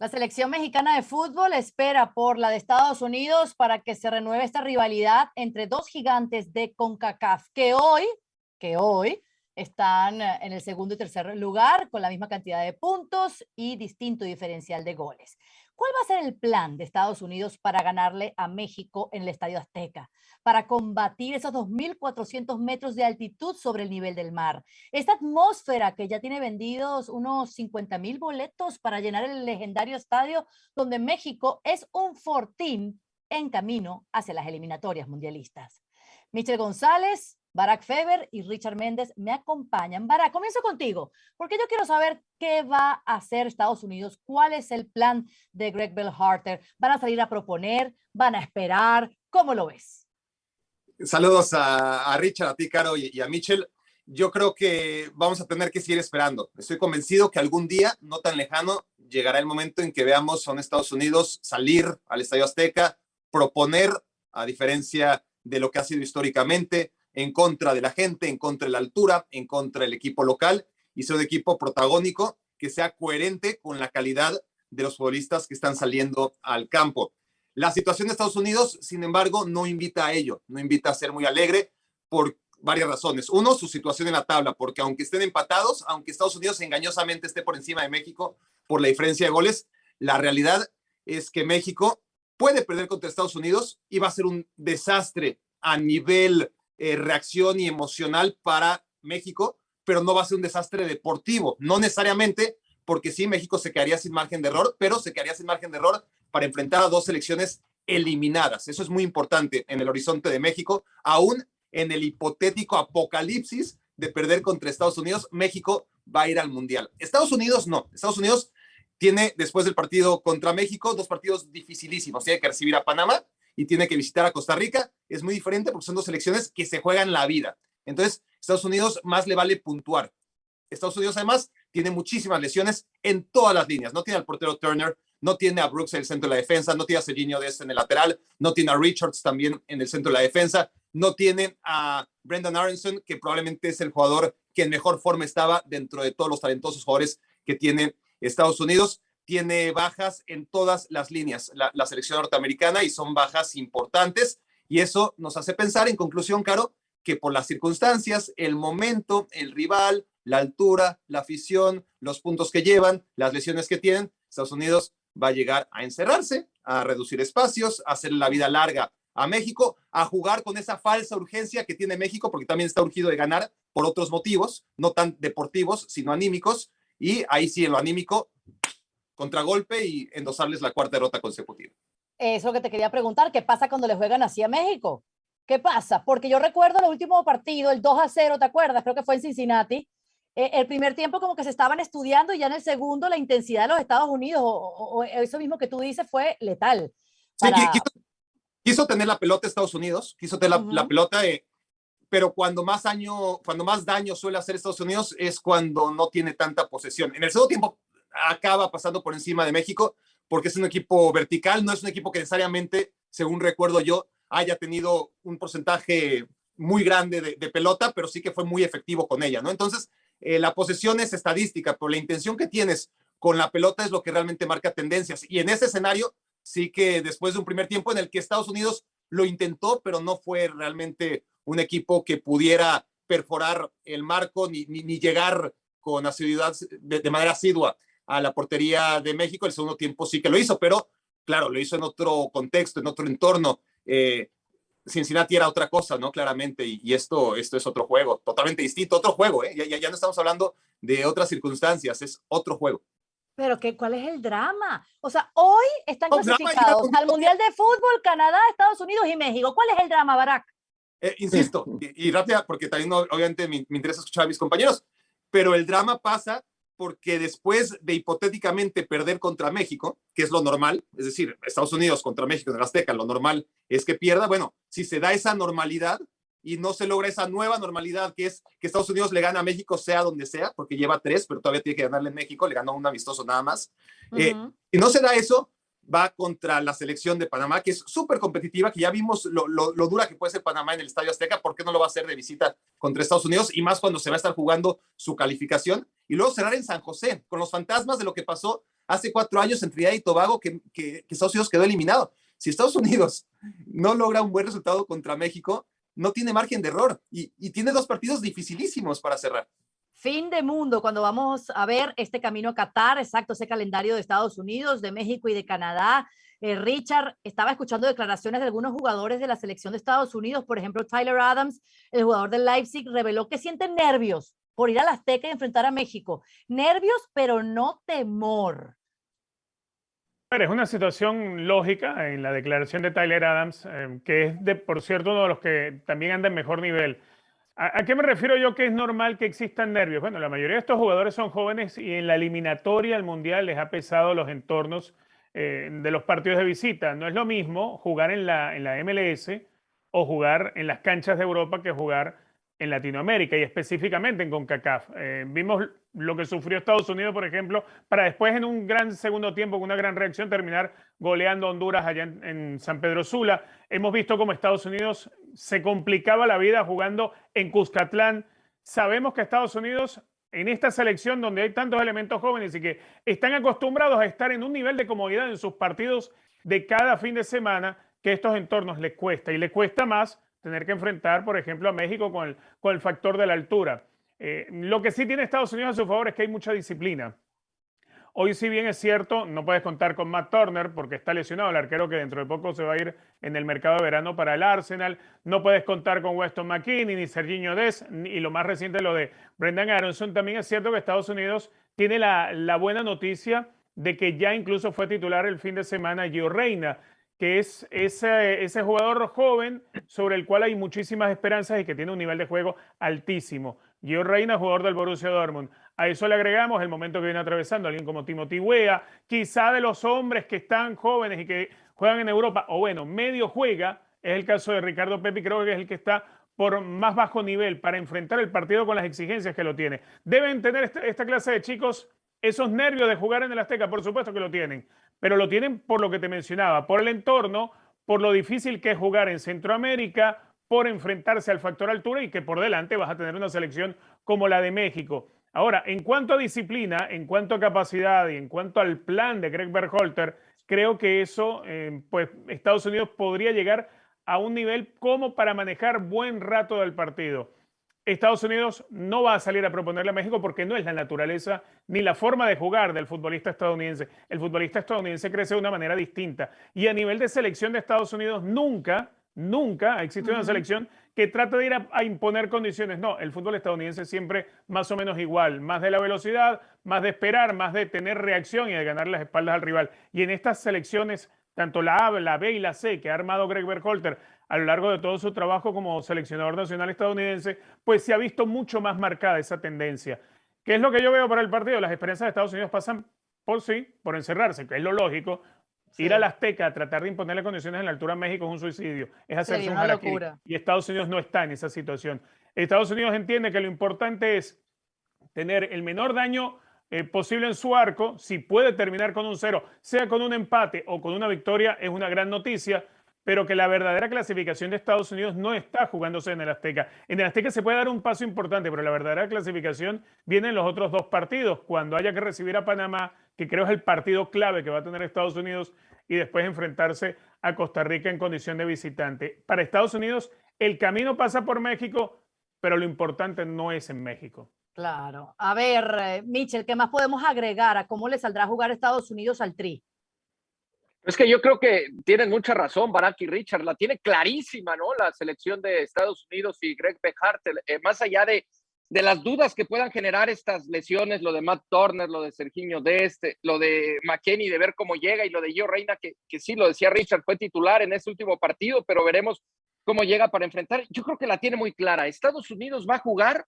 La selección mexicana de fútbol espera por la de Estados Unidos para que se renueve esta rivalidad entre dos gigantes de CONCACAF que hoy están en el segundo y tercer lugar con la misma cantidad de puntos y distinto diferencial de goles. ¿Cuál va a ser el plan de Estados Unidos para ganarle a México en el Estadio Azteca? Para combatir esos 2.400 metros de altitud sobre el nivel del mar. Esta atmósfera que ya tiene vendidos unos 50,000 boletos para llenar el legendario estadio donde México es un fortín en camino hacia las eliminatorias mundialistas. Michel González, Barack Feber y Richard Méndez me acompañan. Barack, comienzo contigo, porque yo quiero saber qué va a hacer Estados Unidos, cuál es el plan de Greg Berhalter. ¿Van a salir a proponer? ¿Van a esperar? ¿Cómo lo ves? Saludos a Richard, a ti, Caro, y a Michel. Yo creo que vamos a tener que seguir esperando. Estoy convencido que algún día, no tan lejano, llegará el momento en que veamos a un Estados Unidos salir al Estadio Azteca, proponer, a diferencia de lo que ha sido históricamente, en contra de la gente, en contra de la altura, en contra del equipo local, y ser un equipo protagónico que sea coherente con la calidad de los futbolistas que están saliendo al campo. La situación de Estados Unidos, sin embargo, no invita a ello, no invita a ser muy alegre por varias razones. Uno, su situación en la tabla, porque aunque estén empatados, aunque Estados Unidos engañosamente esté por encima de México por la diferencia de goles, la realidad es que México puede perder contra Estados Unidos y va a ser un desastre a nivel reacción y emocional para México, pero no va a ser un desastre deportivo, no necesariamente, porque sí, México se quedaría sin margen de error, pero se quedaría sin margen de error para enfrentar a dos selecciones eliminadas. Eso es muy importante en el horizonte de México, aún en el hipotético apocalipsis de perder contra Estados Unidos, México va a ir al Mundial. Estados Unidos no. Estados Unidos tiene, después del partido contra México, dos partidos dificilísimos. Tiene que recibir a Panamá y tiene que visitar a Costa Rica. Es muy diferente porque son dos selecciones que se juegan la vida. Entonces, Estados Unidos más le vale puntuar. Estados Unidos, además, tiene muchísimas lesiones en todas las líneas. No tiene al portero Turner, no tiene a Brooks en el centro de la defensa, no tiene a Serginho Dest en el lateral, no tiene a Richards también en el centro de la defensa, no tiene a Brendan Aronson, que probablemente es el jugador que en mejor forma estaba dentro de todos los talentosos jugadores que tiene Estados Unidos. Tiene bajas en todas las líneas, la selección norteamericana, y son bajas importantes. Y eso nos hace pensar, en conclusión, Caro, que por las circunstancias, el momento, el rival, la altura, la afición, los puntos que llevan, las lesiones que tienen, Estados Unidos va a llegar a encerrarse, a reducir espacios, a hacer la vida larga a México, a jugar con esa falsa urgencia que tiene México, porque también está urgido de ganar por otros motivos, no tan deportivos, sino anímicos, y ahí sí, en lo anímico, contragolpe y endosarles la cuarta derrota consecutiva. Eso que te quería preguntar, ¿qué pasa cuando le juegan así a México? ¿Qué pasa? Porque yo recuerdo el último partido, el 2-0, ¿te acuerdas? Creo que fue en Cincinnati. El primer tiempo como que se estaban estudiando y ya en el segundo la intensidad de los Estados Unidos o eso mismo que tú dices fue letal. Sí, quiso tener la pelota Estados Unidos, quiso tener la pelota, pero cuando más daño suele hacer Estados Unidos es cuando no tiene tanta posesión. En el segundo tiempo acaba pasando por encima de México porque es un equipo vertical, no es un equipo que necesariamente, según recuerdo yo, haya tenido un porcentaje muy grande de pelota, pero sí que fue muy efectivo con ella, ¿no? Entonces, la posesión es estadística, pero la intención que tienes con la pelota es lo que realmente marca tendencias. Y en ese escenario, sí que después de un primer tiempo en el que Estados Unidos lo intentó, pero no fue realmente un equipo que pudiera perforar el marco ni llegar con asiduidad, de manera asidua a la portería de México. El segundo tiempo sí que lo hizo, pero claro, lo hizo en otro contexto, en otro entorno. Cincinnati era otra cosa, ¿no? Claramente, y esto es otro juego, totalmente distinto, otro juego, ¿eh? Ya no estamos hablando de otras circunstancias, es otro juego. Pero ¿cuál es el drama? O sea, hoy están clasificados al drama, Mundial de Fútbol, Canadá, Estados Unidos y México. ¿Cuál es el drama, Barack? Insisto, y rápida, porque también obviamente me interesa escuchar a mis compañeros, pero el drama pasa porque después de hipotéticamente perder contra México, que es lo normal, es decir, Estados Unidos contra México en el Azteca, lo normal es que pierda. Bueno, si se da esa normalidad y no se logra esa nueva normalidad, que es que Estados Unidos le gana a México sea donde sea, porque lleva 3, pero todavía tiene que ganarle en México, le ganó un amistoso nada más. Y no se da eso, va contra la selección de Panamá, que es súper competitiva, que ya vimos lo dura que puede ser Panamá en el Estadio Azteca. ¿Por qué no lo va a hacer de visita contra Estados Unidos? Y más cuando se va a estar jugando su calificación. Y luego cerrar en San José, con los fantasmas de lo que pasó hace 4 años en Trinidad y Tobago que Estados Unidos quedó eliminado. Si Estados Unidos no logra un buen resultado contra México, no tiene margen de error y tiene 2 partidos dificilísimos para cerrar. Fin de mundo cuando vamos a ver este camino a Qatar, exacto, ese calendario de Estados Unidos, de México y de Canadá. Richard, estaba escuchando declaraciones de algunos jugadores de la selección de Estados Unidos, por ejemplo, Tyler Adams, el jugador del Leipzig, reveló que sienten nervios por ir a la Azteca y enfrentar a México. Nervios, pero no temor. Es una situación lógica en la declaración de Tyler Adams, que es, por cierto, uno de los que también anda en mejor nivel. ¿A qué me refiero yo que es normal que existan nervios? Bueno, la mayoría de estos jugadores son jóvenes y en la eliminatoria al Mundial les ha pesado los entornos de los partidos de visita. No es lo mismo jugar en la MLS o jugar en las canchas de Europa que jugar en Latinoamérica y específicamente en CONCACAF. Vimos lo que sufrió Estados Unidos, por ejemplo, para después en un gran segundo tiempo, con una gran reacción, terminar goleando a Honduras allá en San Pedro Sula. Hemos visto cómo Estados Unidos se complicaba la vida jugando en Cuscatlán. Sabemos que Estados Unidos, en esta selección donde hay tantos elementos jóvenes y que están acostumbrados a estar en un nivel de comodidad en sus partidos de cada fin de semana, que estos entornos les cuesta. Y les cuesta más tener que enfrentar, por ejemplo, a México con el factor de la altura. Lo que sí tiene Estados Unidos a su favor es que hay mucha disciplina. Hoy, si bien es cierto, no puedes contar con Matt Turner porque está lesionado, el arquero que dentro de poco se va a ir en el mercado de verano para el Arsenal. No puedes contar con Weston McKennie, ni Serginho Dest, y lo más reciente, lo de Brendan Aronson. También es cierto que Estados Unidos tiene la buena noticia de que ya incluso fue titular el fin de semana Gio Reyna, que es ese jugador joven sobre el cual hay muchísimas esperanzas y que tiene un nivel de juego altísimo. Gio Reyna, jugador del Borussia Dortmund. A eso le agregamos el momento que viene atravesando alguien como Timothy Weah, quizá de los hombres que están jóvenes y que juegan en Europa, o bueno, medio juega, es el caso de Ricardo Pepi, creo que es el que está por más bajo nivel para enfrentar el partido con las exigencias que lo tiene. Deben tener esta clase de chicos esos nervios de jugar en el Azteca, por supuesto que lo tienen, pero lo tienen por lo que te mencionaba, por el entorno, por lo difícil que es jugar en Centroamérica, por enfrentarse al factor altura y que por delante vas a tener una selección como la de México. Ahora, en cuanto a disciplina, en cuanto a capacidad y en cuanto al plan de Greg Berhalter, creo que eso, pues Estados Unidos podría llegar a un nivel como para manejar buen rato del partido. Estados Unidos no va a salir a proponerle a México porque no es la naturaleza ni la forma de jugar del futbolista estadounidense. El futbolista estadounidense crece de una manera distinta. Y a nivel de selección de Estados Unidos nunca ha existido una selección que trate de ir a imponer condiciones. No, el fútbol estadounidense siempre más o menos igual. Más de la velocidad, más de esperar, más de tener reacción y de ganar las espaldas al rival. Y en estas selecciones, tanto la A, la B y la C que ha armado Greg Berhalter a lo largo de todo su trabajo como seleccionador nacional estadounidense, pues se ha visto mucho más marcada esa tendencia. ¿Qué es lo que yo veo para el partido? Las experiencias de Estados Unidos pasan por encerrarse, que es lo lógico. Sí. Ir a la Azteca a tratar de imponerle condiciones en la altura a México es un suicidio, es hacerse un harakiri. Y Estados Unidos no está en esa situación. Estados Unidos entiende que lo importante es tener el menor daño posible en su arco. Si puede terminar con un 0, sea con un empate o con una victoria, es una gran noticia, pero que la verdadera clasificación de Estados Unidos no está jugándose en el Azteca. En el Azteca se puede dar un paso importante, pero la verdadera clasificación viene en los otros 2 partidos, cuando haya que recibir a Panamá, que creo es el partido clave que va a tener Estados Unidos, y después enfrentarse a Costa Rica en condición de visitante. Para Estados Unidos, el camino pasa por México, pero lo importante no es en México. Claro. A ver, Michel, ¿qué más podemos agregar a cómo le saldrá a jugar Estados Unidos al Tri? Es que yo creo que tienen mucha razón Barak y Richard, la tiene clarísima, ¿no? La selección de Estados Unidos y Greg Berhalter, más allá de las dudas que puedan generar estas lesiones, lo de Matt Turner, lo de Serginho Dest, lo de McKennie, de ver cómo llega, y lo de Gio Reyna, que sí, lo decía Richard, fue titular en ese último partido, pero veremos cómo llega para enfrentar. Yo creo que la tiene muy clara. Estados Unidos va a jugar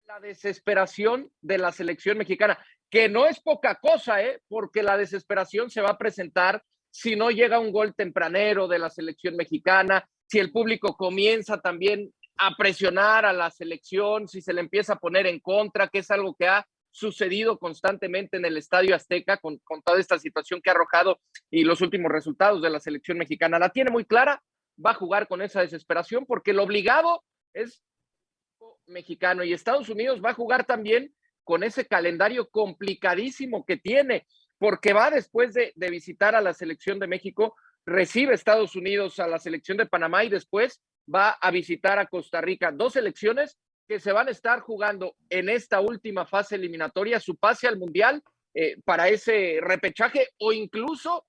la desesperación de la selección mexicana, que no es poca cosa, porque la desesperación se va a presentar si no llega un gol tempranero de la selección mexicana, si el público comienza también a presionar a la selección, si se le empieza a poner en contra, que es algo que ha sucedido constantemente en el Estadio Azteca con toda esta situación que ha arrojado y los últimos resultados de la selección mexicana. La tiene muy clara, va a jugar con esa desesperación porque el obligado es mexicano, y Estados Unidos va a jugar también con ese calendario complicadísimo que tiene. porque va después de visitar a la selección de México, recibe Estados Unidos a la selección de Panamá y después va a visitar a Costa Rica. 2 selecciones que se van a estar jugando en esta última fase eliminatoria, su pase al Mundial para ese repechaje, o incluso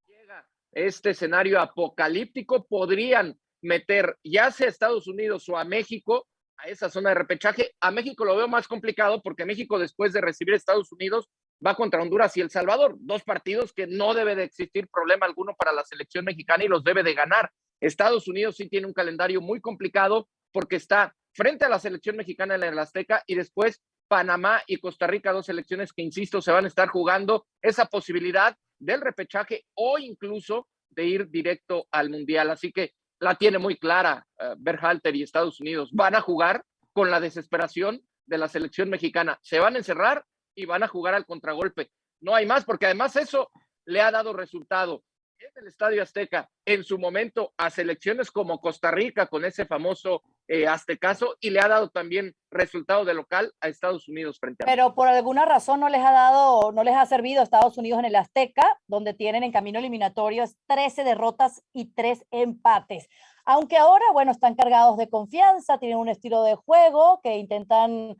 llega este escenario apocalíptico, podrían meter ya sea a Estados Unidos o a México a esa zona de repechaje. A México lo veo más complicado porque México, después de recibir a Estados Unidos, va contra Honduras y El Salvador, 2 partidos que no debe de existir problema alguno para la selección mexicana y los debe de ganar. Estados Unidos sí tiene un calendario muy complicado porque está frente a la selección mexicana en el Azteca y después Panamá y Costa Rica, 2 selecciones que, insisto, se van a estar jugando esa posibilidad del repechaje o incluso de ir directo al Mundial. Así que la tiene muy clara Berhalter y Estados Unidos. Van a jugar con la desesperación de la selección mexicana. Se van a encerrar y van a jugar al contragolpe. No hay más, porque además eso le ha dado resultado en el Estadio Azteca en su momento a selecciones como Costa Rica con ese famoso aztecaso, y le ha dado también resultado de local a Estados Unidos frente a México. Pero por alguna razón no les ha dado, no les ha servido a Estados Unidos en el Azteca, donde tienen en camino eliminatorios 13 derrotas y 3 empates. Aunque ahora, bueno, están cargados de confianza, tienen un estilo de juego que intentan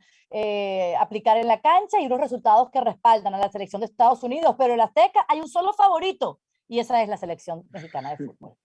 aplicar en la cancha y unos resultados que respaldan a la selección de Estados Unidos, pero en el Azteca hay un solo favorito y esa es la selección mexicana de fútbol.